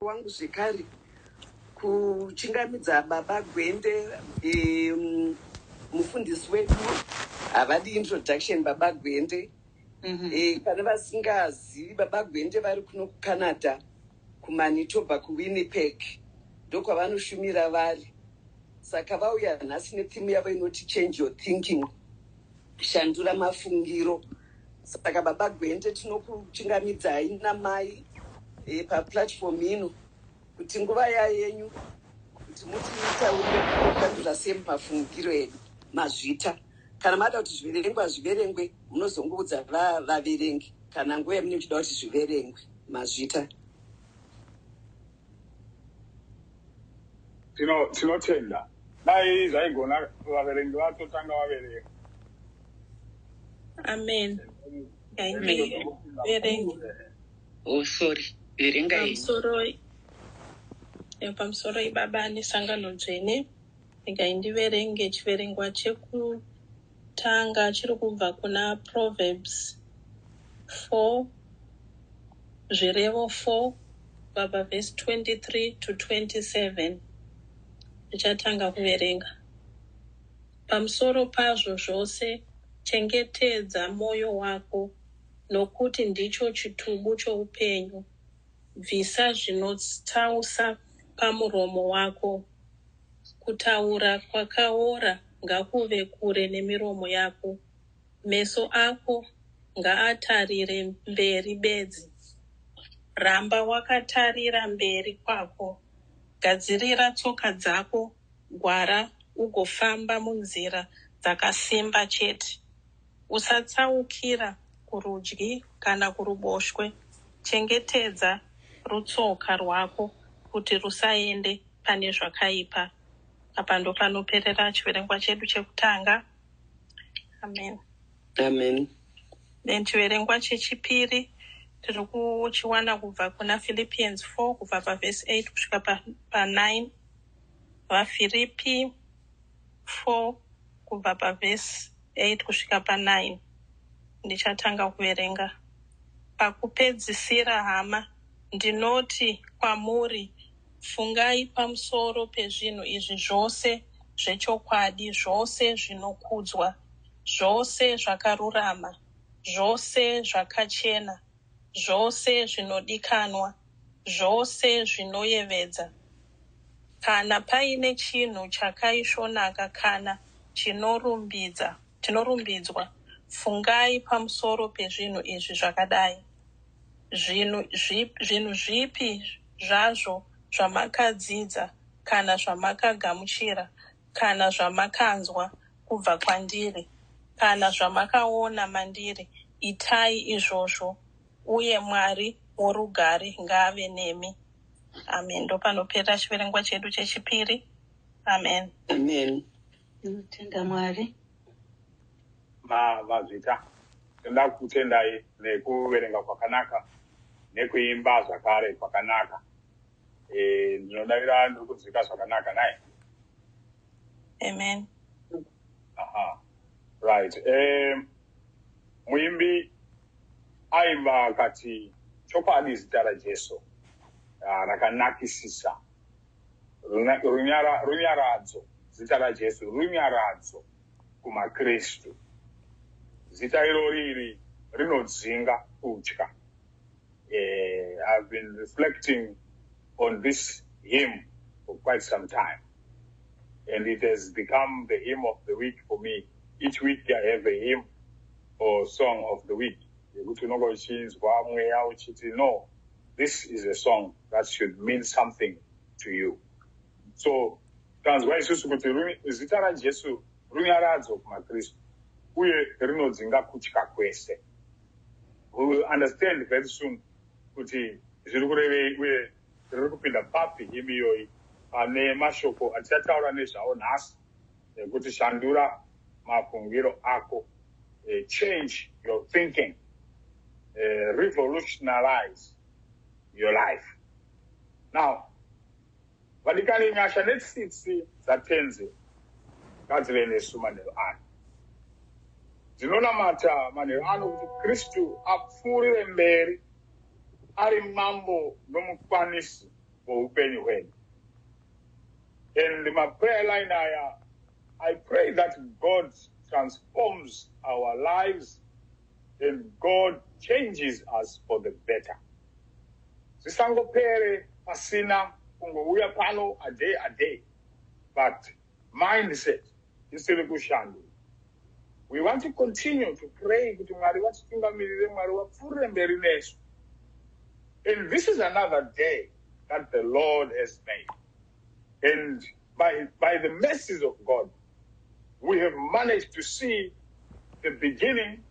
wangu zvekare kuchingamidza baba Gwende, mufundisi wedu. Havadi introduction baba Gwende. Kana vasingazivi baba Gwende vari kuno kuCanada, kuManitoba, kuWinnipeg, ndokwavanoshumira vari. Saka vauya nhasi netheme yavo inoti change your thinking, Shandura Mafungiro. Saka baba Gwende tinokuchingamidzai namai paplatform ino kuti nguva yenyu kuti mutitaurire kukandura sei mafungiro edu mazvita. Kana mada kuti zviverengwa zviverengwe, munozongoudza vaverengi kana nguva yamunenge muchida kuti zviverengwe mazvita. Tinotenda dai zvaigona vaverengi vatotanga vaverenga. Amen. Verengi. Oh, sorry. Verenga pamusoro ibaba nesangano dzvene. Ngaindiverenge chiverengwa chekutanga chiri kubva kuna Proverbs 4 zvirevo 4 baba verse 23 to 27. Ndichatanga kuverenga. Pamusoro pazvo zvose chengetedza moyo wako, nokuti ndicho chitubu choupenyu. Bvisa zvinotsausa pamuromo wako. Kutaura kwakaora ngakuve kure nemiromo yako. Meso ako ngaatarire mberi bedzi. Ramba wakatarira mberi kwako. Gadzirira tsoka dzako, gwara ugofamba munzira dzakasimba chete. Usatsaukira kurudyi kana kuruboshwe. Chengetedza rutsoka rwako kuti rusaende pane zvakaipa. Apa ndo panoperera chiverengwa chedu chekutanga. Amen. Amen. Then chiverengwa chechipiri tiri kuchiwana kubva kuna Philippians 4 kubva paverse 8 kusvika pa9. VaFiripi 4 kubva paverse 8 kusvika pa9. Ndichatanga kuverenga. Pakupedzisira hama, ndinoti kwamuri, fungai pamusoro pezvinhu izvi zvose zvechokwadi, zvose zvinokudzwa, zvose zvakarurama, zvose zvakachena, zvose zvinodikanwa, zvose zvinoyevedza. Kana paine chinhu chakaisvonaka kana chinorumbidzwa, fungai pamusoro pezvinhu izvi zvakadai. Zvinhu zvipi zvazvo zvamakadzidza kana zvamakagamuchira kana zvamakanzwa kubva kwandiri kana zvamakaona mandiri, itai izvozvo, uye Mwari worugare ngaave nemi. Amen. Ndo panopera chiverengwa chedu chechipiri. Amen. Amen. Tenda Mwari. Mazvita toda kutendai nekuverenga kwakanaka nekuimba zvakare kwakanaka. Ndinodavira ndiri kunzwika zvakanaka naye. Amen. Aha. Right. Muimbi aimba akati chokwadi zita raJesu rakanakisisa. Runyaradzo zita raJesu runyaradzo kumaKristu. Zita irori rinodzinga kutya. I've been reflecting on this hymn for quite some time, and it has become the hymn of the week for me. Each week I have a hymn or song of the week. No, this is a song that should mean something to you. So, zita raJesu runyaradzo kumaKristu uye rinodzinga kutya kwese. We will understand very soon kuti zviri kurevei uye zviri kupinda papi hymn iyoyi pane mashoko atichataura nezvawo nhasi ekuti shandura mafungiro ako, change your thinking, revolutionize your life. Now, vadikani nyasha netsitsi dzatenzi ngadzive nesu manheru ano. Ndinonamata manheru ano kuti Kristu apfuurire mberi ari mambo nomukwanisi upenyu hwedu. And my prayer line, I pray that God transforms our lives and God changes us for the better. Zvisangopere pasina kungouya pano a day, but mindset isiri kushandura. We want to continue to pray kuti Mwari vatitungamirire, Mwari vapfuurire mberi nesu. And this is another day that the Lord has made. And by the mercies of God, we have managed to see the beginning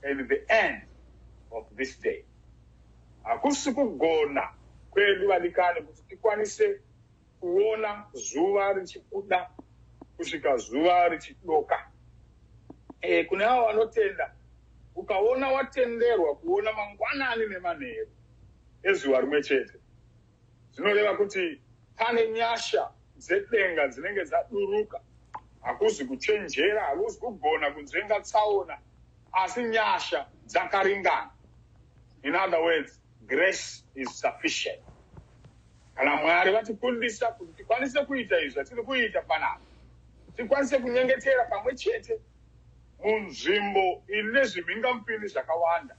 and the end of this day. Hakusi kugona kwedu vadikani kuti tikwanise kuona zuva richikuda kusvika zuva richidoka. Kune avo vanotenda, ukaona watenderwa kuona mangwanani nemanheru ezuva rimwe chete, zvinoreva kuti pane nyasha dzedenga dzinenge dzaduruka. Hakuzi kuchenjera, hakuzi kugona kunzvenga tsaona, asi nyasha dzakaringana. In other words, grace is sufficient. Kana Mwari vatikundisa kuti tikwanise kuita izvi zvatiri kuita panapa, tikwanise kunyengetera pamwe chete munzvimbo ine zvimhingamupini zvakawanda.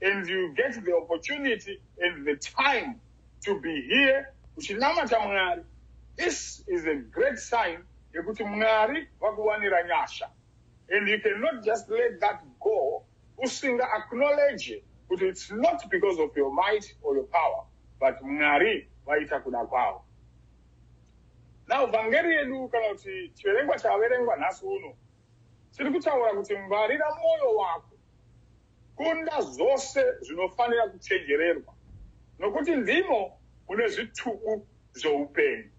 And you get the opportunity and the time to be here uchinamata Mwari. This is a great sign yekuti Mwari vakuwanira nyasha. And you cannot just let that go usinga acknowledge it, but it's not because of your might or your power, but Mwari vaita kuda kwavo. Now vhangeri yedu kana kuti chiverengwa chaverengwa nhasi uno chiri kutaura kuti ngwarira mwoyo wako, kunda zvose zvinofanira kuchenjererwa, nokuti ndimo mune zvitubu zvoupenyu.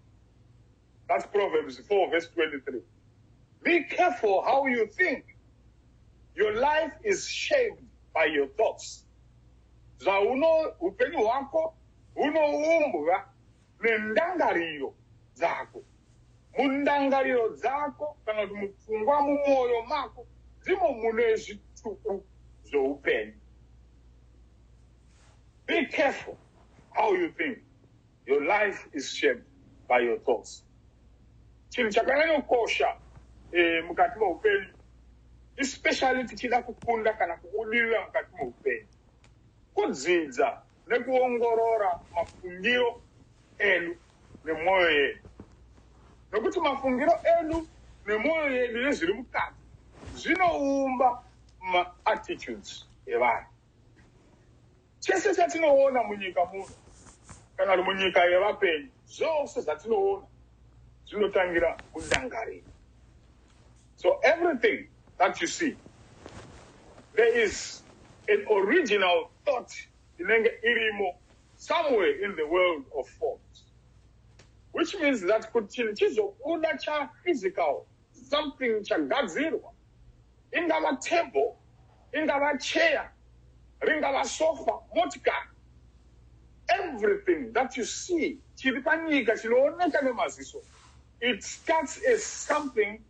That's Proverbs 4 verse 23. Be careful how you think. Your life is shaped by your thoughts. Zvauno upenyu hwako hunoumbwa nendangariro dzako. Mundangariro dzako kana kuti mupfungwa mumwoyo mako ndimo mune zvitubu zvoupenyu. Be careful how you think. Your life is shaped by your thoughts. Chinhu chakanyanyokosha mukati meupenyu, especially tichida kukunda kana kubudirira mukati meupenyu, kudzidza nekuongorora mafungiro edu nemwoyo yedu. Nokuti mafungiro edu nemwoyo yedu nezviri mukati zvinoumba ma-attitudes evanhu. Chese chatinoona munyika muno kana munyika yevapenyu, zvose zvatinoona zvinotangira kundangariro. So everything that you see, there is an original thought inenge irimo somewhere in the world of forms. Which means that kuti chizobuda cha physical, something chagadzirwa, ingava table, ingava chair, ringava sofa, motikari, everything that you see chiri panyika chinooneka nemaziso, it starts as something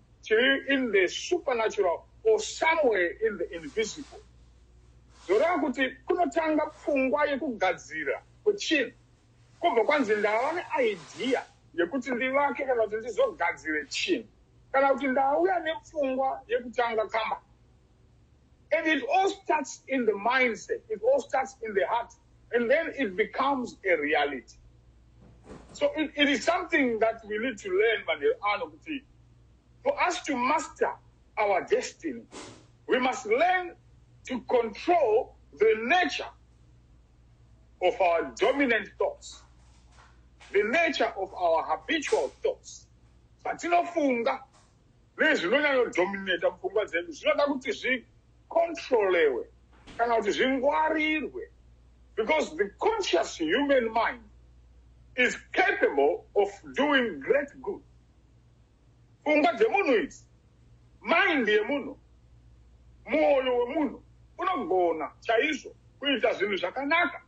in the supernatural or somewhere in the invisible. Zoreva kuti kunotanga pfungwa yekugadzira kwechinhu, kubva kwanzi ndava neidea yekuti ndivake kana kuti ndizogadzire chinhu, kana kuti ndauya nepfungwa yekutanga kamba. And it all starts in the mindset, it all starts in the heart, and then it becomes a reality. So it is something that we need to learn, Manel. For us to master our destiny, we must learn to control the nature of our dominant thoughts, the nature of our habitual thoughts. Patinofunga, nezvinonyanya mfungwa dzedu zvinoda kuti zvicontrolewe kana kuti zvingwarirwe, because the conscious human mind is capable of doing great good. Funga dzemunhu idzi, mind yemunhu, mwoyo wemunhu unogona chaizvo kuita zvinhu zvakanaka,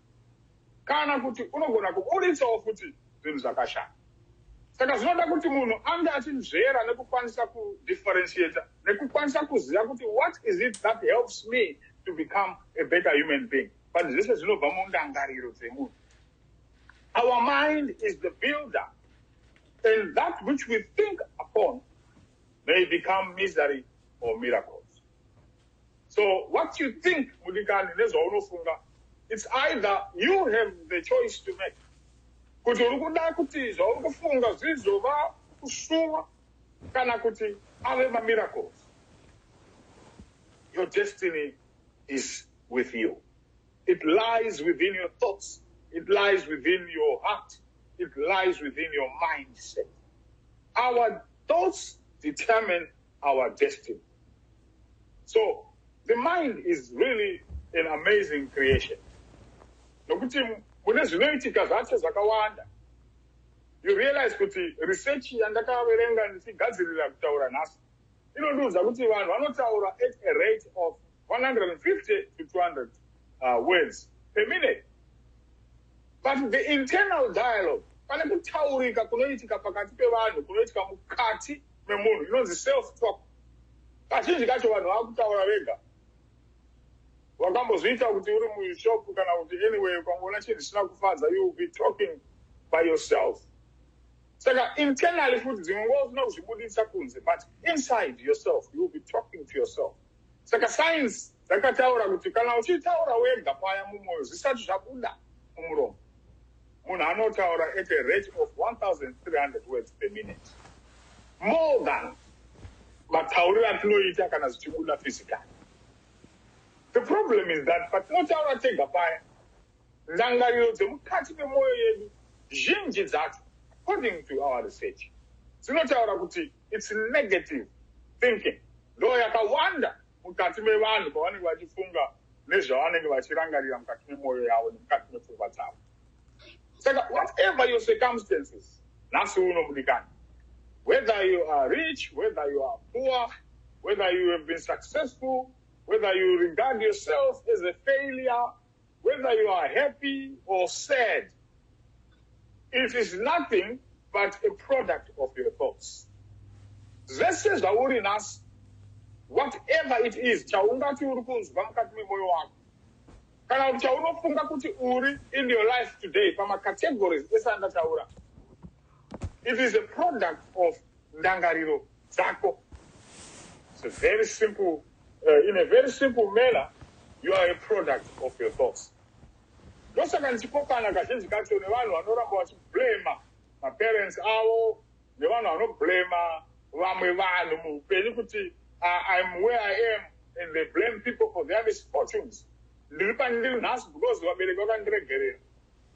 kana kuti unogona kubuditsawo futi zvinhu zvakashata. Saka zvinoda kuti munhu ange achinzvera nekukwanisa kudifferentiata, nekukwanisa kuziva kuti what is it that helps me to become a better human being. But zvese zvinobva mundangariro dzemunhu. Our mind is the builder, and that which we think upon may become misery or miracles. So what you think, it's either you have the choice to make. Kuti urikuda kuti zvaurikufunga zvizova kushuva kana kuti ave miracles. Your destiny is with you. It lies within your thoughts. It lies within your heart. It lies within your mindset. Our thoughts determine our destiny. So the mind is really an amazing creation. You realize kuti research yandakaverenga ndichigadzirira kutaura nhasi inondiudza kuti vanhu vanotaura at a rate of 150 to 200 words per minute. But the internal dialogue, pane kutaurika kunoitika pakati pevanhu, kunoitika mukati memunhu, inonzi self-talk. Kazhinji kacho vanhu vakutaura vega. Wakambozviita kuti uri mushop kana kuti anyway ukangoona chinhu chisina kufadza, you will be talking by yourself. Saka internally futi dzimwe nguva usina kuzvibudisa kunze, but inside yourself you will be talking to yourself. Saka science dzakataura kuti kana uchitaura wega paya mumwoyo zvisati zvabuda mumuromo, munhu anotaura at a rate of 1,300 words per minute, more than matauriro atinoita kana zvichibuda physically. The problem is that patinotaura tega paya, ndangariro dzemukati memwoyo yedu zhinji dzacho, according to our research, dzinotaura kuti it's negative thinking. Ndo yakawanda mukati mevanhu pavanenge vachifunga nezvavanenge vachirangarira mukati memwoyo yavo nemukati mepfungwa dzavo. Saka whatever your circumstances, nhasi uno mudikani, whether you are rich, whether you are poor, whether you have been successful, whether you regard yourself as a failure, whether you are happy or sad, it is nothing but a product of your thoughts. Zvese zvauri nhasi, whatever it is, chaungati uri kunzwa mukati memwoyo wako, kana kuti chaunofunga kuti uri in your life today, pamacategories esandataura, it is a product of ndangariro dzako. It's a very simple, in a very simple manner, you are a product of your thoughts. Ndosaka ndichipokana kazhinji kacho nevanhu vanoramba vachiblema maparents avo, nevanhu vanoblema vamwe vanhu muupenyu kuti I'm where I am, and they blame people for their misfortunes. Ndiri pandiri nhasi because vabereki vakandiregerera.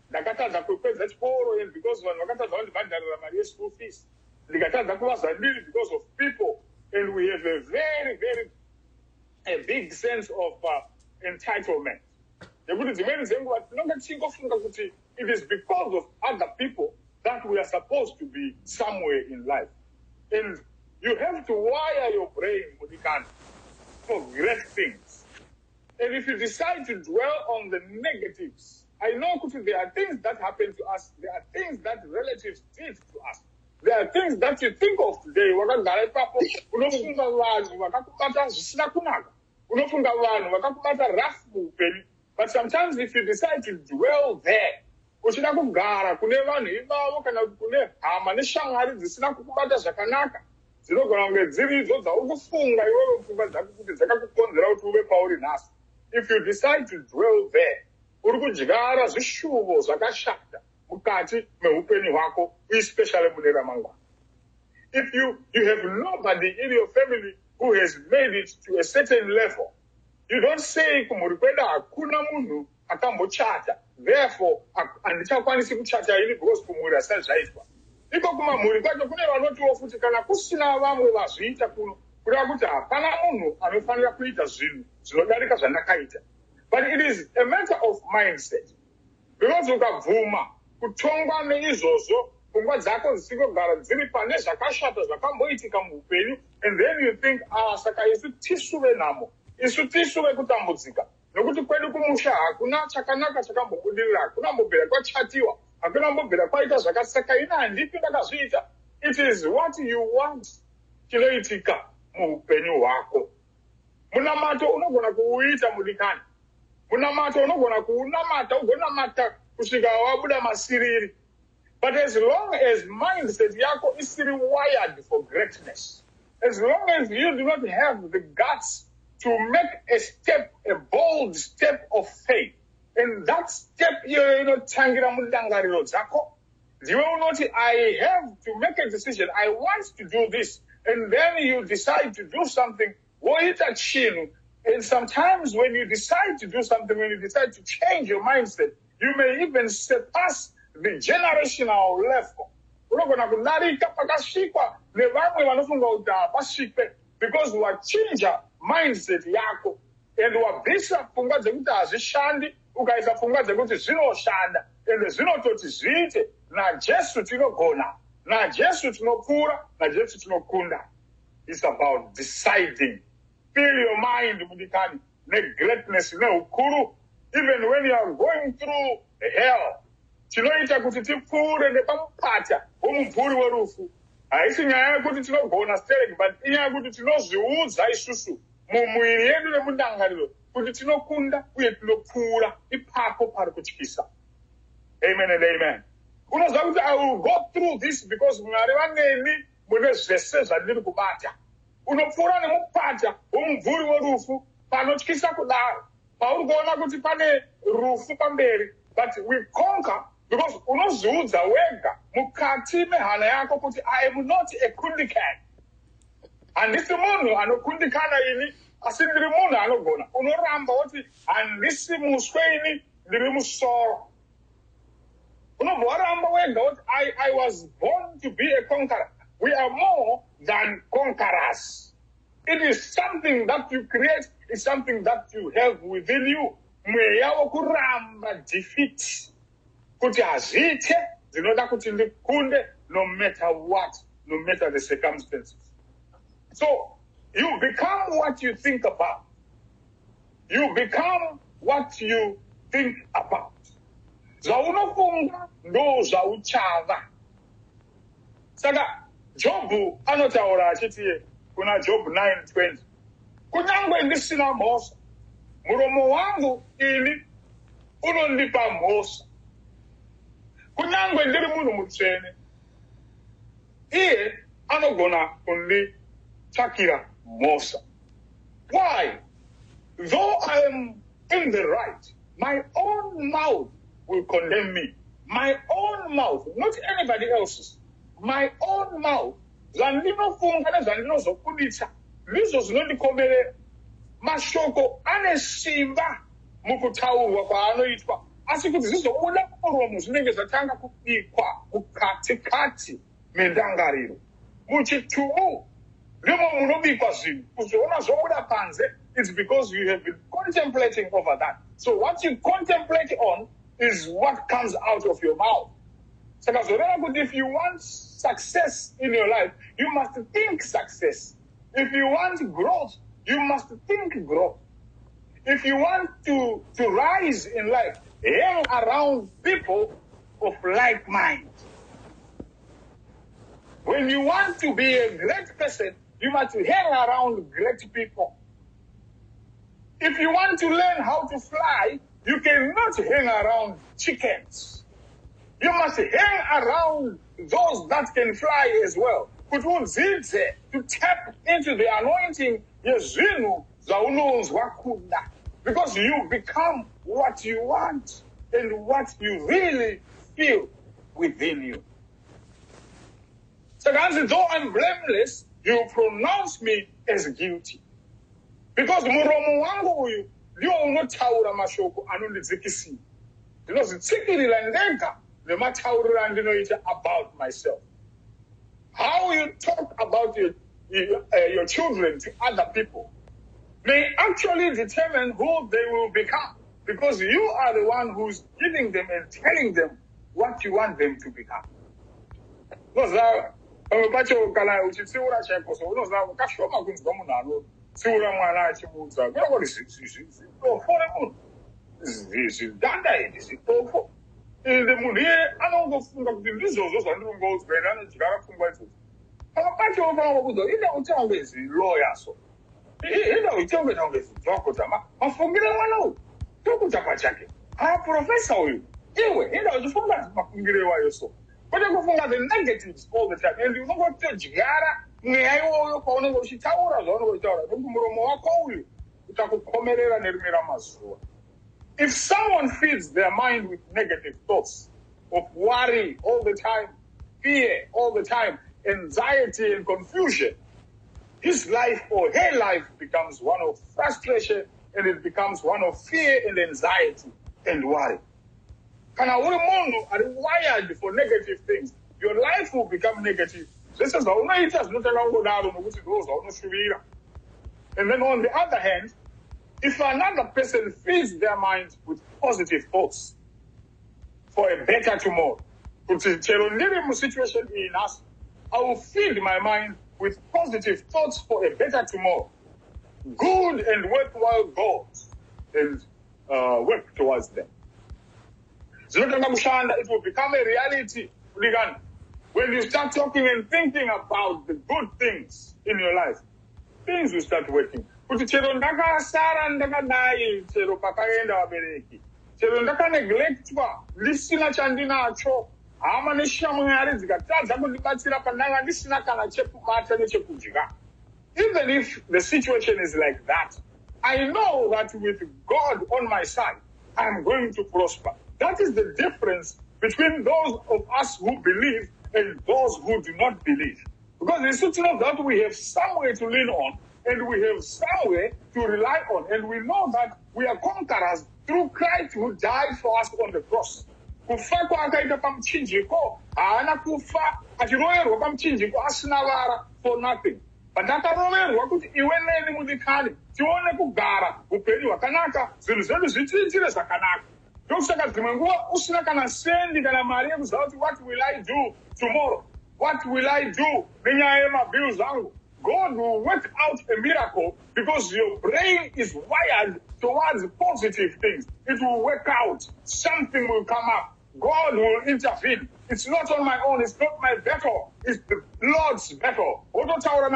Ndakatadza kupedza chikoro, and because vanhu vakatadza kundibhadharira mari yeschool fees. Ndikatadza kuvaza ndiri because of people, and we have a very, very big sense of entitlement. It is because of other people that we are supposed to be somewhere in life. And you have to wire your brain for great things. And if you decide to dwell on the negatives, I know there are things that happen to us, there are things that relatives did to us, there are things that you think of today. But sometimes if you decide to dwell there, if you decide to dwell there, especially if you have nobody in your family who has made it to a certain level, you don't say hakuna munhu akambochata, therefore andichakwanisi kuchata ini because kumuri asati zvaitwa. Iko kumamhuri kwacho kune vanotiwo futi kana kusina vamwe vazviita kuno, kureva kuti hapana munhu anofanira kuita zvinhu zvinodarika zvandakaita. But it is a matter of mindset. Because ukabvuma kutongwa neizvozvo, pfungwa dzako dzisingogara dziri pane zvakashata zvakamboitika muupenyu, and then you think, saka isu tisuve nhamo, isu tisuve kutambudzika, nokuti kwedu kumusha hakuna chakanaka chakambobudirira, hakuna mbobvira kwachatiwa, hakuna mbobvira kwaita zvakasaka ina handipi ndakazviita. It is what you want chinoitika muupenyu hwako. Munamato unogona kuuita mudikani. Munamato unogona kuunamata, ugonamata kusvika wabuda masiriri. But as long as mindset yako is still wired for greatness, as long as you do not have the guts to make a step, a bold step of faith, and that step tangira mundangariro dzako, you will not, I have to make a decision, I want to do this, and then you decide to do something, and sometimes when you decide to do something, when you decide to change your mindset, you may even surpass the generational level. Unogona kunarika pakasvikwa nevamwe vanofunga kuti hapasvikwe, because wachinja mindset yako and wabvisa pfungwa dzekuti hazvishandi ukaisa pfungwa dzekuti zvinoshanda ende zvinototi zviite. naJesu tinogona, naJesu tinopfuura, naJesu tinokunda. It's about deciding. Fill your mind mudikani negreatness neukuru, even when you are going through hell. Tinoita kuti tipfuure nepamupata womumvuri werufu. Haisi nyaya yekuti tinogona stereki, but inyaya yekuti tinozviudza isusu mumwiri yedu nemundangariro kuti tinokunda uye tinopfuura ipapo pari kutyisa. Amen and amen. Unoziva kuti I will go through this because Mwari vaneni mune zvese zvandiri kubata. Unopfuura nemupata womumvuri werufu panotyisa kudaro. Pauri kuona kuti pane rufu pamberi, but we conquer because unozviudza wega mukati mehana yako kuti I am not a kundikani. Handisi munhu anokundikana ini, asi ndiri munhu anogona. Unoramba kuti handisi muswe ini, ndiri musoro. Unobvaramba wega kuti I was born to be a conqueror. We are more than conquerors. It is something that you create, it's something that you have within you. Mweya wokuramba defeat. Kuti hazviite dzinoda kuti ndikunde no matter what, no matter the circumstances. So you become what you think about. You become what you think about. Zvaunofunga ndo zvauchava. Saka Jobu anotaura achiti kuna Job 9:20. Kunyangwe ndisina mhosva, muromo wangu ini unondipa mhosva. Kunyangwe ndiri munhu mutsvene, iye anogona kunditsvakira mhosva. Why? Though I am in the right, my own mouth will condemn me. My own mouth, not anybody else's. My own mouth. Zvandinofunga nezvandinozokuditsa ndizvo zvinondikomerera. Mashoko ane simba mukutaurwa kwaanoitwa, asi kuti zvizobuda muromo zvinenge zvatanga kubikwa mukatikati mendangariro. Muchitubu ndimo munobikwa zvinhu, kuzoona zvobuda panze. It's because you have been contemplating over that. So what you contemplate on is what comes out of your mouth. So if you want success in your life, you must think success. If you want growth, you must think growth. If you want to rise in life, hang around people of like mind. When you want to be a great person, you must hang around great people. If you want to learn how to fly, you cannot hang around chickens. You must hang around those that can fly as well. To tap into the anointing, because you become what you want and what you really feel within you. So though I'm blameless, you pronounce me as guilty. Because muromo wangu uyu ndio unotaura mashoko anondidzikisira. Ndinozitsikirira ndega nematauriro andinoita about myself. How you talk about your children to other people may actually determine who they will become, because you are the one who's giving them and telling them what you want them to become. Pacho kana uchitsiura chako so unoziva kashoma kunzwa munhu anotsiura mwana achimuudza kunongoti zvitofore munhu zvidhanda idzi zvitofo ende munhu iye anongofunga kuti ndizvozvo zvandinongoudzwa ende anodyara pfungwa idzodzo. Pacho pamwe kuudzwa ida uchange zilawyer so ida uchange zidhokota mafungire mwana uyu tokuta pachake aya profesa uyu Iwe, uchifunga mafungiro wayo so. Kwete kufunga the negatives all the time. And unongotijigara mweya iwoyo kwaunenge uchitaura zvaunenge uchitaura. Nokuti muromo wako uyu utakukomerera nerimwe ramazuva. If someone feeds their mind with negative thoughts of worry all the time, fear all the time, anxiety and confusion, his life or her life becomes one of frustration, and it becomes one of fear and anxiety and worry. Kana uri munhu ari wired for negative things, your life will become negative. Zvese zvaunoita zvinotanga kungodaro nokuti ndo zvaunoshuvira. And then on the other hand, if another person feeds their mind with positive thoughts for a better tomorrow, kuti chero ndiri musituation iyi nhasi, I will feed my mind with positive thoughts for a better tomorrow, good and worthwhile goals, and work towards them. Zvinotanga kushanda, it will become a reality. When you start talking and thinking about the good things in your life, things will start working. Kuti chero ndakasara ndakadai chero pakaenda vabereki, chero ndakaneglectwa ndisina chandinacho, hama neshamwari dzikatadza kundibatsira pandanga ndisina kana chekubata nechekudya. Even if the situation is like that, I know that with God on my side, I'm going to prosper. That is the difference between those of us who believe and those who do not believe. Because it's such that we have somewhere to lean on, and we have somewhere to rely on, and we know that we are conquerors through Christ who died for us on the cross. Kufa kwakaita pamuchinjiko, haana kufa achiroverwa pamuchinjiko asina vara for nothing. But akaroverwa kuti iwe neni mudikani tione kugara upenyu hwakanaka, zvinhu zvedu zvitiitire zvakanaka. Ndokusaka dzimwe nguva usina kana sendi kana mari yekuziva kuti what will I do tomorrow? What will I do nenyaya yemabills angu? God will work out a miracle because your brain is wired towards positive things. It will work out. Something will come up. God will intervene. It's not on my own. It's not my battle. It's the Lord's battle. You are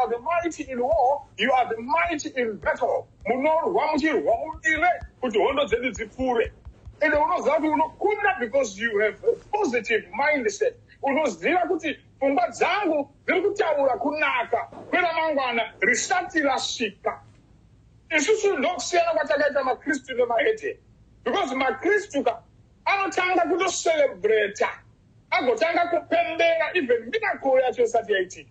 the mighty in war. You are the mighty in battle. And because you have a positive mindset. Unoziva kuti pfungwa dzangu dziri kutaura kunaka, kwera mangwana risati rasvika. Isusu ndokusiyana kwatakaita maKristu nemahete. Because maKristu anotanga kutocelebrata, agotanga kupembera even miracle yacho isati yaitika.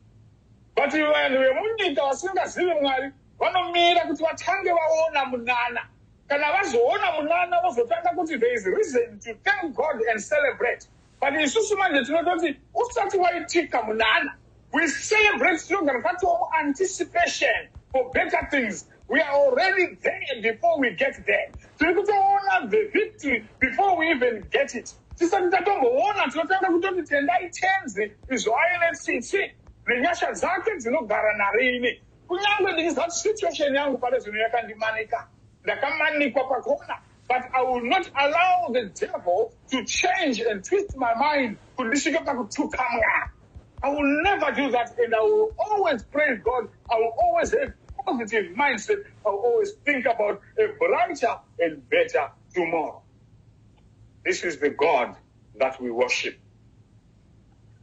But vanhu vemunyika vasingazivi Mwari vanomira kuti vatange vaona munana. Kana vazoona munana vozotanga kuti there is reason to thank God and celebrate. But isusu manje tinototi usati waitika munana. We celebrate slogan anticipation for better things. We are already there before we get there. Tinotona the victory before we even get it. Tisati tatomboona tinotanga kutoti tendai tenzi izvaine tsitsi nenyasha dzake dzinogara narini. Kunyange ndichiziva situation yangu pale zvino yakandimanika. Ndakamanikwa pakona. But I will not allow the devil to change and twist my mind. I will never do that, and I will always praise God. I will always have positive mindset. I will always think about a brighter and better tomorrow. This is the God that we worship.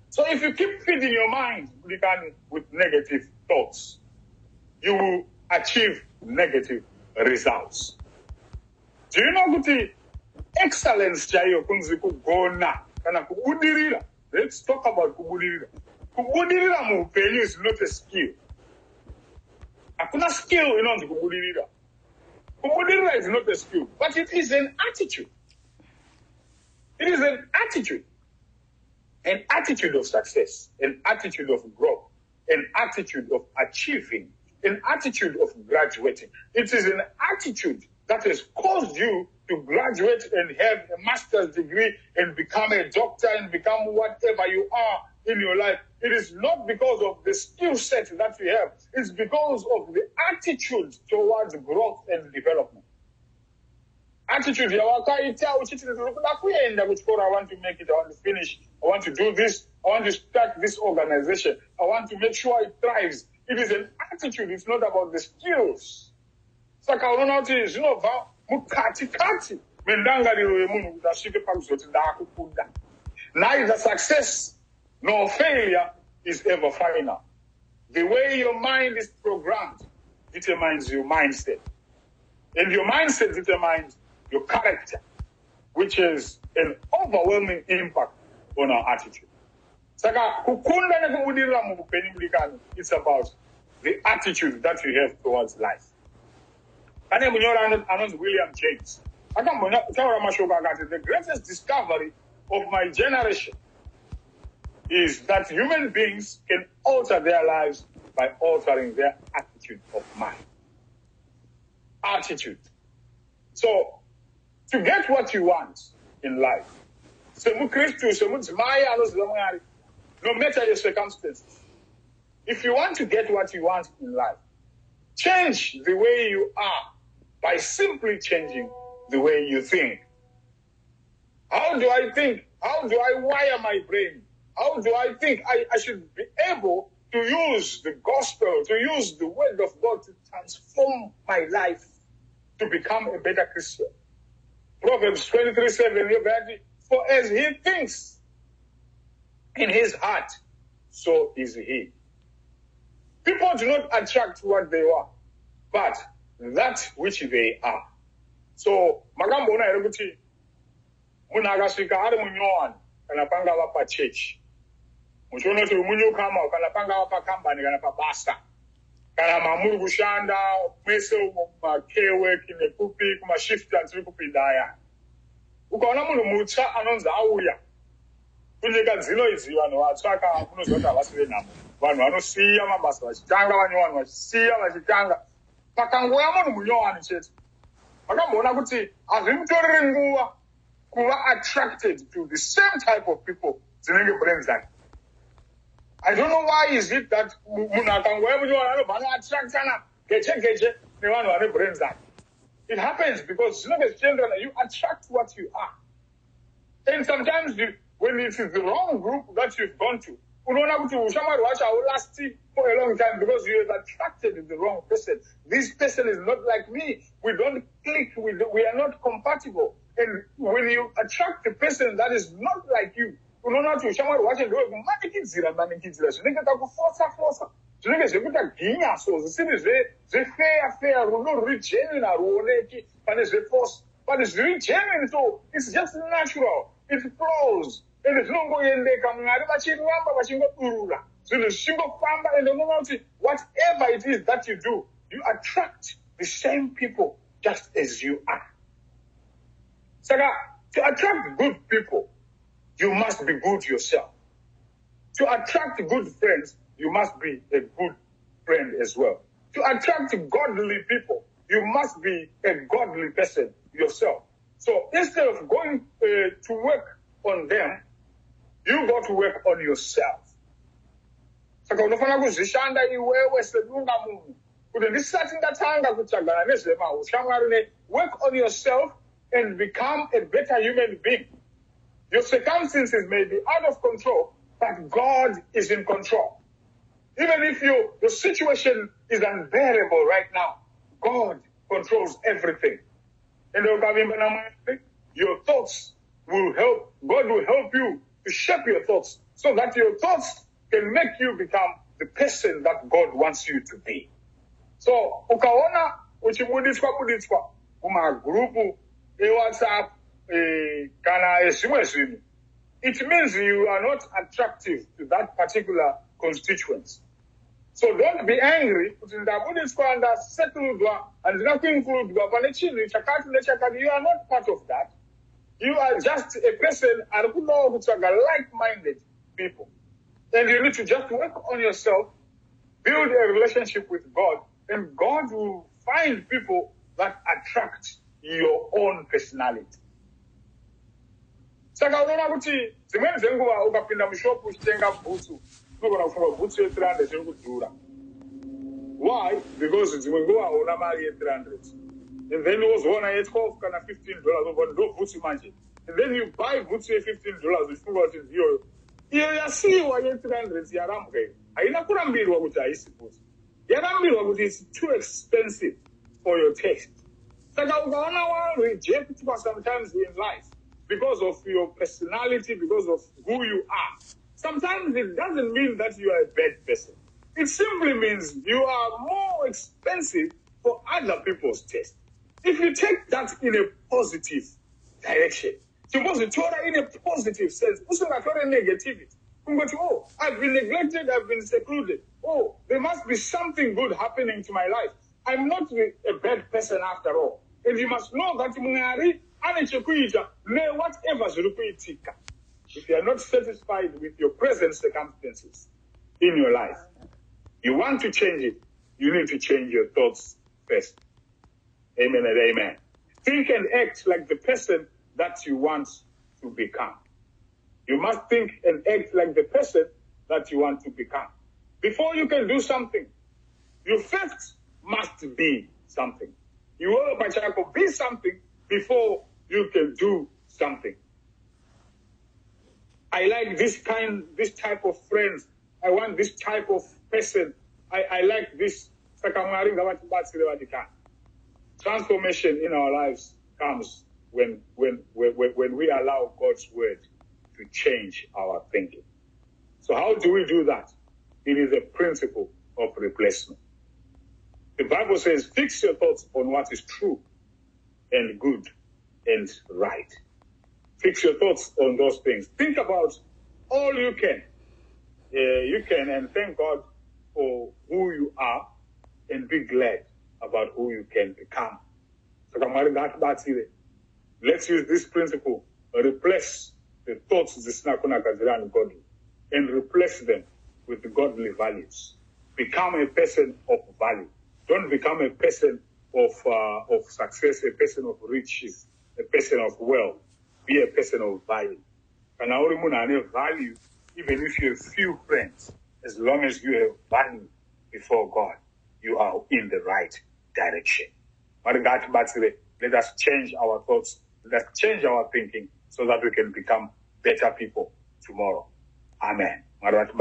So if you keep feeding your mind with negative thoughts, you will achieve negative results. Do you know kuti excellence chaiyo kunzi kugona kana kubudirira? Let's talk about kubudirira. Kubudirira muupenyu is not a skill. Hakuna skill inonzi kubudirira. Kubudirira is not a skill, but it is an attitude. It is an attitude. An attitude of success, an attitude of growth, an attitude of achieving, an attitude of graduating. It is an attitude that has caused you to graduate and have a master's degree and become a doctor and become whatever you are in your life. It is not because of the skill set that you have. It's because of the attitude towards growth and development. Attitude, I want to make it, I want to finish, I want to do this, I want to start this organization, I want to make sure it thrives. It is an attitude, it's not about the skills. Saka unoona kuti zvinobva mukati-kati mendangariro yemunhu kuti asvike pakuzoti ndakukunda. Neither success nor failure is ever final. The way your mind is programmed determines your mindset. And your mindset determines your character, which has an overwhelming impact on our attitude. Saka kukunda nekubudirira mubupenyu bulikano, it's about the attitude that you have towards life. Pane munyora anonzi William James. Akambonyaura mashoko akati, the greatest discovery of my generation is that human beings can alter their lives by altering their attitude of mind. Attitude. So, to get what you want in life, no matter your circumstances, if you want to get what you want in life, change the way you are by simply changing the way you think. How do I think? How do I wire my brain? How do I think? I should be able to use the gospel, to use the word of God to transform my life, to become a better Christian. Proverbs 23:7, for as he thinks in his heart, so is he. People do not attract what they are, but that which they are. So, magambo una erukuti, muna agaswika ari munyowani, kana panga wapa church. Muchono tu munyo kama, kana panga wapa kambani, kana pa basta. Kana mamuru kushanda, mwese umakewe, kine kupi, kuma shift antri kupi daya. Ukaona munu mucha anonza auya. Kunjeka zino izi wano, atwaka kuno zonda wasiwe namu. Wano wanosiya mabasa, wachitanga wanyowani, wachisiya, wachitanga. Pakangoya munu munyowani chetu. Makambona kuti azvimutorere nguva kuva attracted to the same type of people dzinenge brains dzake. I don't know why is it that munhu akangoya munyowani anobva attractana geche nevanhu vane brains dzake. It happens because zvinenge zvichienderana, you attract what you are. And sometimes when it is the wrong group that you've gone to, unoona kuti ushamwari hwacho haulasti for a long time because you have attracted the wrong person. This person is not like me. We don't click. We are not compatible. And when you attract the person that is not like you, unoona kuti ushamwari hwacho ndowe kumanikidzira zvinenge takuforsa zvinenge zvekuita ginyaso zvisiri zvefair rudo ruri genuine haruoneki pane zveforce, but it's really genuine, so it's just natural. It flows. And zvinongoendeka mwari vachiramba vachingodurura zvinhu zvichingofamba, and unoona kuti whatever it is that you do, you attract the same people just as you are. Saka, to attract good people, you must be good yourself. To attract good friends, you must be a good friend as well. To attract godly people, you must be a godly person yourself. So instead of going to work on them, you got to work on yourself. Saka unofana kuzvishanda iwewe sedunga munhu kuti ndisati ndatanga kutsvagana nezvemaushamwari. Work on yourself and become a better human being. Your circumstances may be out of control, but God is in control. Even if your situation is unbearable right now, God controls everything. And your thoughts will help. God will help you to shape your thoughts so that your thoughts can make you become the person that God wants you to be. So, ukaona uchibuditswa kumagrupu eWhatsApp kana ezvimwe zvinhu, it means you are not attractive to that particular constituency. So don't be angry kuti ndabuditswa ndasettludwa handina kuinkludwa pane chinhu chakati nechakati. You are not part of that. You are just a person arikudawo kutsvaga like-minded people. And you need to just work on yourself, build a relationship with God, and God will find people that attract your own personality. Saka unoona kuti dzimweni dzenguva ukapinda mushopu uchitenga bhutsu, unogona kufunga bhutsu ye300 zviri kudhura. Why? Because dzimwe nguva hauna mari ye300. And then wozoona ye12 kana $15 over ndo bhutsu manje. And then you buy bhutsu ye$15 uchifunga kuti ndiyo. Iyo yasiyiwa ye300 yarambwa iyo. Haina kurambirwa kuti haisi bhutsu. Yarambirwa kuti it's too expensive for your taste. Saka ukaona wa reject sometimes in life because of your personality, because of who you are. Sometimes it doesn't mean that you are a bad person. It simply means you are more expensive for other people's taste. If you take that in a positive direction, suppose you told in a positive sense, also not a negativity. But, oh, I've been neglected, I've been secluded. Oh, there must be something good happening to my life. I'm not a bad person after all. And you must know that whatever if you are not satisfied with your present circumstances in your life, you want to change it, you need to change your thoughts first. Amen and amen. Think and act like the person that you want to become. You must think and act like the person that you want to become. Before you can do something, you first must be something. You will be something before you can do something. I like this type of friends. I want this type of person. I like this. Transformation in our lives comes when we allow God's word to change our thinking. So how do we do that? It is a principle of replacement. The Bible says, fix your thoughts on what is true and good and right. Fix your thoughts on those things. Think about all you can. You can, and thank God for who you are, and be glad about who you can become. So let's use this principle. Replace the thoughts godly, and replace them with the godly values. Become a person of value. Don't become a person of success, a person of riches, a person of wealth. Be a person of value. And I only value, even if you have few friends, as long as you have value before God, you are in the right direction. Let us change our thoughts, let us change our thinking so that we can become better people tomorrow. Amen. Hallelujah.